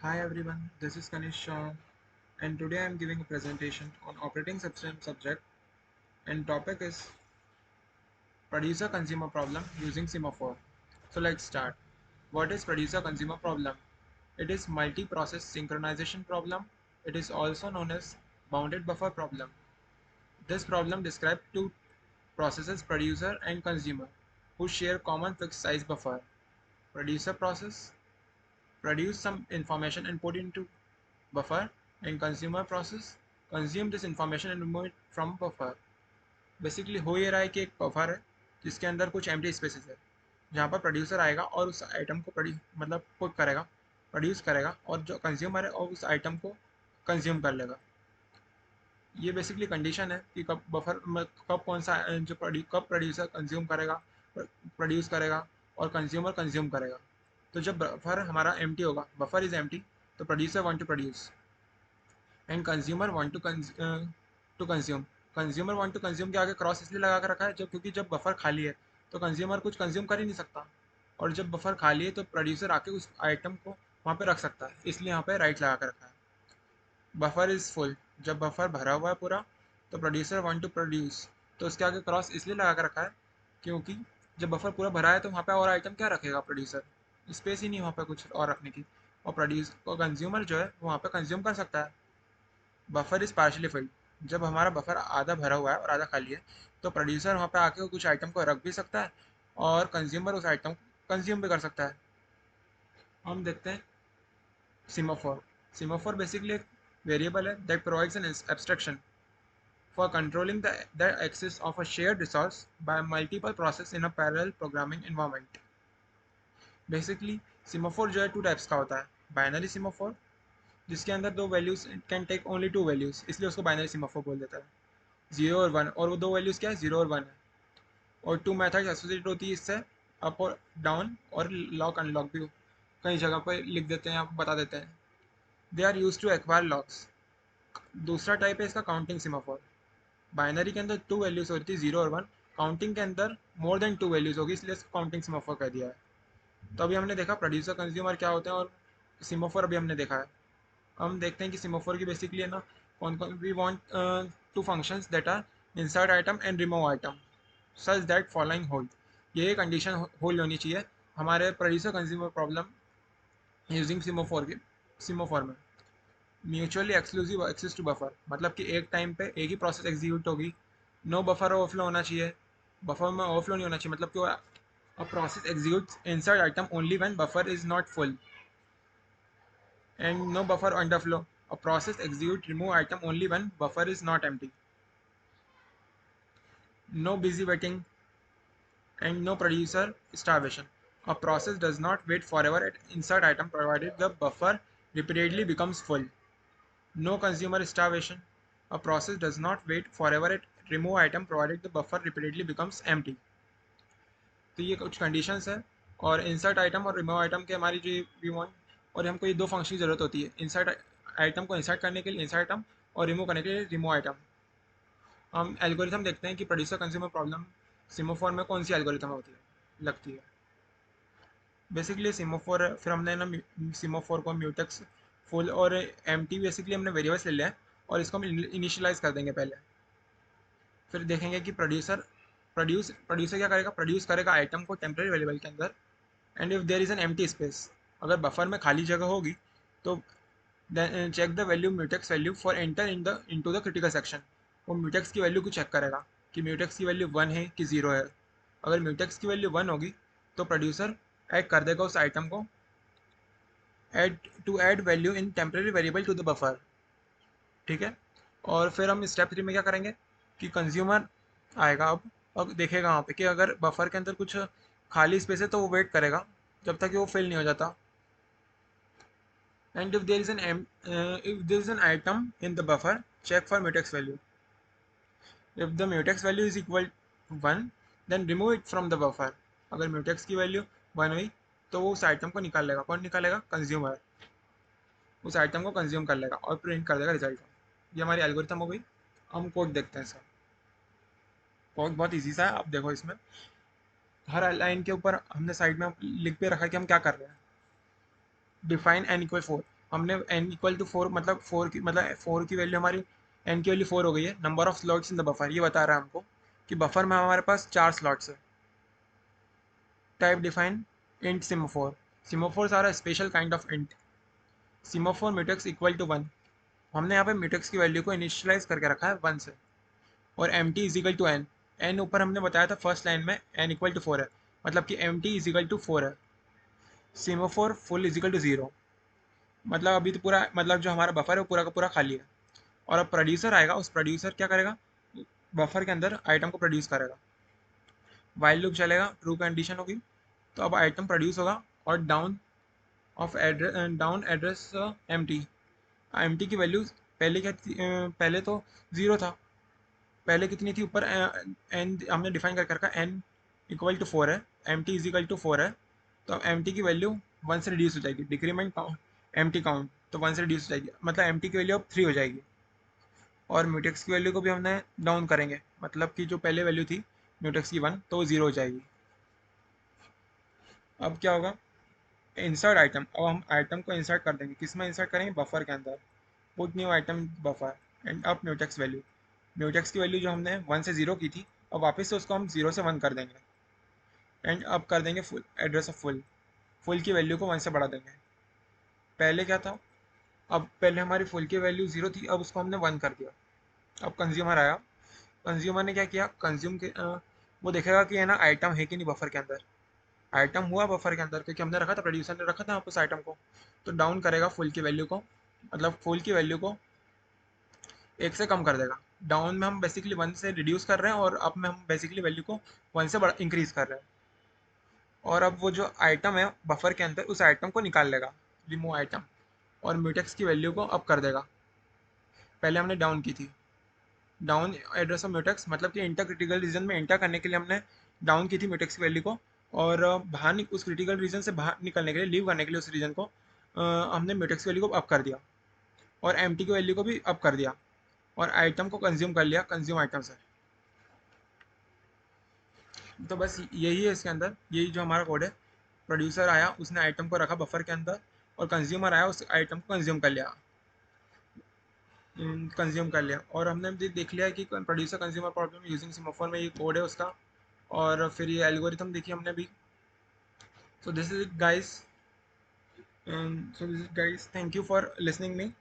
Hi everyone, this is Kanish Shah and today I am giving a presentation on operating system subject and topic is producer consumer problem using semaphore. So let's start. What is producer consumer problem? It is multi-process synchronization problem. It is also known as bounded buffer problem. This problem describes two processes, producer and consumer, who share common fixed size buffer. Producer process produce some information and put into buffer, and consumer process consume this information and remove it from buffer. Basically हो ये रहा है कि एक buffer है जिसके अंदर कुछ एम्प्टी स्पेसेस है जहाँ पर प्रोड्यूसर आएगा और उस आइटम को मतलब पुट करेगा, प्रोड्यूस करेगा और जो कंज्यूमर है और उस आइटम को कंज्यूम कर लेगा। ये बेसिकली कंडीशन है कि कब बफर कब कौन सा जो कब प्रोड्यूसर कंज्यूम करेगा, प्रोड्यूस करेगा और कंज्यूमर कंज्यूम करेगा। तो जब बफर हमारा एम्प्टी होगा, बफर इज एम्प्टी, तो producer want to produce and consumer want to consume. Consumer want to consume के आगे क्रॉस इसलिए लगा कर रखा है क्योंकि जब बफर खाली है तो कंज्यूमर कुछ कंज्यूम कर ही नहीं सकता, और जब बफर खाली है तो प्रोड्यूसर आके उस आइटम को वहाँ पे रख सकता है, इसलिए यहाँ पे राइट लगा कर रखा है। बफर इज़ फुल, जब बफर भरा हुआ है पूरा तो प्रोड्यूसर वांट टू प्रोड्यूस, तो उसके आगे क्रॉस इसलिए लगा कर रखा है क्योंकि जब बफर पूरा भरा है तो वहाँ पे और आइटम क्या रखेगा प्रोड्यूसर, स्पेस ही नहीं वहाँ पे कुछ और रखने की, और प्रोड्यूस और कंज्यूमर जो है वहाँ पे कंज्यूम कर सकता है। बफर इज़ पार्शली फिल्ड, जब हमारा बफर आधा भरा हुआ है और आधा खाली है तो प्रोड्यूसर वहाँ पे आके कुछ आइटम को रख भी सकता है और कंज्यूमर उस आइटम को कंज्यूम भी कर सकता है। हम देखते हैं सिमाफोर। सिमाफोर बेसिकली एक वेरिएबल है that provides N abstraction for controlling the access of a shared resource by multiple process in a parallel programming environment. Basically सिमाफोर जो है टू टाइप्स का होता है। बाइनरी सिमाफोर, जिसके अंदर दो values can take only two values, इसलिए उसको बाइनरी सिमाफोर बोल देता है। 0 और 1, और वो दो वैल्यूज क्या है, 0 और 1 है। और टू मेथड्स एसोसिएटेड होती है इससे, अप और डाउन, और लॉक अनलॉक भी कई जगह पर लिख देते हैं, आपको बता देते हैं। They are use to acquire locks. दूसरा टाइप है इसका काउंटिंग सिमाफोर। बाइनरी के अंदर टू वैल्यूज होती है 0 और 1, काउंटिंग के अंदर मोर देन टू वैल्यूज होगी, इसलिए इसको काउंटिंग सिमाफोर कह दिया है। तो अभी हमने देखा प्रोड्यूसर कंज्यूमर क्या होते हैं और सिमाफोर अभी हमने देखा है। हम देखते हैं कि सिमाफोर की बेसिकली है ना, कौन कौन we want two functions that are insert item and remove item such that following hold. ये कंडीशन होल्ड होनी चाहिए हमारे producer consumer problem using semaphore में। Mutually exclusive access to buffer, मतलब कि एक टाइम पे एक ही प्रोसेस एग्जीक्यूट होगी। नो बफर ओवरफ्लो होना चाहिए, बफर में ओवरफ्लो नहीं होना चाहिए, मतलब कि a process executes insert item only when buffer is not full, and no buffer underflow. A process executes remove item only when buffer is not empty. No busy waiting and no producer starvation. A process does not wait forever at insert item provided the buffer repeatedly becomes full. No consumer starvation. A process does not wait forever at remove item provided the buffer repeatedly becomes empty. तो ये कुछ conditions है, और insert item और remove item के हमारी जो we want, और हमको ये दो फंक्शन की ज़रूरत होती है, इंसर्ट आइटम को इंसर्ट करने के लिए इंसर्ट आइटम और रिमूव करने के लिए रिमूव आइटम। हम एल्गोरिथम देखते हैं कि प्रोड्यूसर कंज्यूमर प्रॉब्लम सिमोफोर में कौन सी एल्गोरिथम होती है लगती है। बेसिकली सिमोफोर, फिर हमने ना सिमोफोर को म्यूटेक्स फुल और एम टी बेसिकली हमने वेरिएबल्स ले लिया है और इसको हम इनिशियलाइज कर देंगे पहले। फिर देखेंगे कि प्रोड्यूसर क्या करेगा, प्रोड्यूस करेगा आइटम को टेम्परेरी वेरिएबल के अंदर, and if there is an empty space, अगर बफर में खाली जगह होगी तो check the value mutex value for enter into the critical section. वो म्यूटेक्स की वैल्यू को चेक करेगा कि म्यूटेक्स की वैल्यू 1 है कि 0 है। अगर म्यूटेक्स की वैल्यू 1 होगी तो प्रोड्यूसर ऐड कर देगा उस आइटम को, add value in temporary variable to the buffer. ठीक है। और फिर हम स्टेप 3 में क्या करेंगे कि कंज्यूमर आएगा अब देखेगा वहाँ पे कि अगर बफर के अंदर कुछ खाली स्पेस है तो वो वेट करेगा जब तक कि वो फिल नहीं हो जाता। And if there is an item in the buffer, check for mutex value. If the mutex value is equal to 1, then remove it from the buffer. अगर mutex की वैल्यू 1 हुई तो वो उस आइटम को निकाल लेगा। कौन निकालेगा, कंज्यूमर उस आइटम को कंज्यूम कर लेगा और प्रिंट कर देगा रिजल्ट। ये हमारी एल्गोरिथम हो गई। हम कोड देखते हैं सर। कोड बहुत इजी सा है, आप देखो इसमें हर लाइन के ऊपर हमने साइड में लिख के रखा है कि हम क्या कर रहे हैं। डिफाइन n इक्वल 4, हमने n इक्वल टू 4 मतलब 4 की वैल्यू हमारी n की वैल्यू 4 हो गई है। Number of slots in the buffer, ये बता रहा है हमको कि बफर में हमारे पास 4 स्लॉट्स है। Type define int semaphore, semaphores are a special kind of int. Semaphore mutex equal to 1, हमने यहाँ पे म्यूटेक्स की वैल्यू को इनिशियलाइज करके रखा है 1 से। और empty is equal to n, n ऊपर हमने बताया था फर्स्ट लाइन में एन इक्वल टू 4 है, मतलब कि empty is equal to 4 है। Semaphore full is equal to 0, मतलब अभी तो पूरा, मतलब जो हमारा बफर है वो पूरा का पूरा खाली है। और अब प्रोड्यूसर आएगा, उस प्रोड्यूसर क्या करेगा, बफर के अंदर आइटम को प्रोड्यूस करेगा। वाइल लूप चलेगा, ट्रू कंडीशन होगी, तो अब आइटम प्रोड्यूस होगा। और डाउन एड्रेस एम टी की वैल्यू पहले क्या थी, पहले तो 0 था। पहले कितनी थी ऊपर, एन हमने डिफाइन करके रखा, एन इक्वल टू 4 है, empty is equal to 4 है। तो एम टी की वैल्यू 1 से रिड्यूस हो जाएगी, डिक्रीमेंट एम टी काउंट, तो 1 से रिड्यूस हो जाएगी, मतलब एम टी की वैल्यू अब 3 हो जाएगी। और म्यूटेक्स की वैल्यू को भी हमने डाउन करेंगे, मतलब कि जो पहले वैल्यू थी म्यूटेक्स की 1, तो वो 0 हो जाएगी। अब क्या होगा, इंसर्ट आइटम, अब हम आइटम को इंसर्ट कर देंगे, किस में इंसर्ट करेंगे, बफर के अंदर। Put new item buffer and up mutex value, mutex की वैल्यू जो हमने 1 से 0 की थी, अब वापस से उसको हम 0 से 1 कर देंगे। एंड अब कर देंगे full address of full, full की वैल्यू को 1 से बढ़ा देंगे। पहले क्या था, अब पहले हमारी फुल की वैल्यू 0 थी, अब उसको हमने 1 कर दिया। अब कंज्यूमर आया, कंज्यूमर ने क्या किया, वो देखेगा कि है ना आइटम है कि नहीं बफर के अंदर। आइटम हुआ बफर के अंदर, क्योंकि हमने रखा था, प्रोड्यूसर ने रखा था उस आइटम को। तो डाउन करेगा फुल की वैल्यू को, मतलब फुल की वैल्यू को 1 से कम कर देगा। डाउन में हम बेसिकली 1 से रिड्यूस कर रहे हैं, और अप में हम बेसिकली वैल्यू को 1 से बड़ा इंक्रीज कर रहे हैं। और अब वो जो आइटम है बफर के अंदर, उस आइटम को निकाल लेगा, रिमूव आइटम, और म्यूटेक्स की वैल्यू को अप कर देगा। पहले हमने डाउन की थी, डाउन एड्रेस ऑफ म्यूटेक्स, मतलब कि इंटर क्रिटिकल रीजन में इंटर करने के लिए हमने डाउन की थी म्यूटेक्स की वैल्यू को। और उस क्रिटिकल रीजन से बाहर निकलने के लिए, लीव करने के लिए उस रीजन को, हमने म्यूटेक्स की वैल्यू को अप कर दिया, और एम टी की वैल्यू को भी अप कर दिया, और आइटम को कंज्यूम कर लिया, कंज्यूम आइटम से। तो बस यही है इसके अंदर, यही जो हमारा कोड है। प्रोड्यूसर आया, उसने आइटम को रखा बफर के अंदर, और कंज्यूमर आया, उस आइटम को कंज्यूम कर लिया। और हमने भी देख लिया कि प्रोड्यूसर कंज्यूमर प्रॉब्लम यूजिंग सिमोफोन में ये कोड है उसका। और फिर ये एल्गोरिथम देखी हमने भी। So this is it guys, thank you for listening me.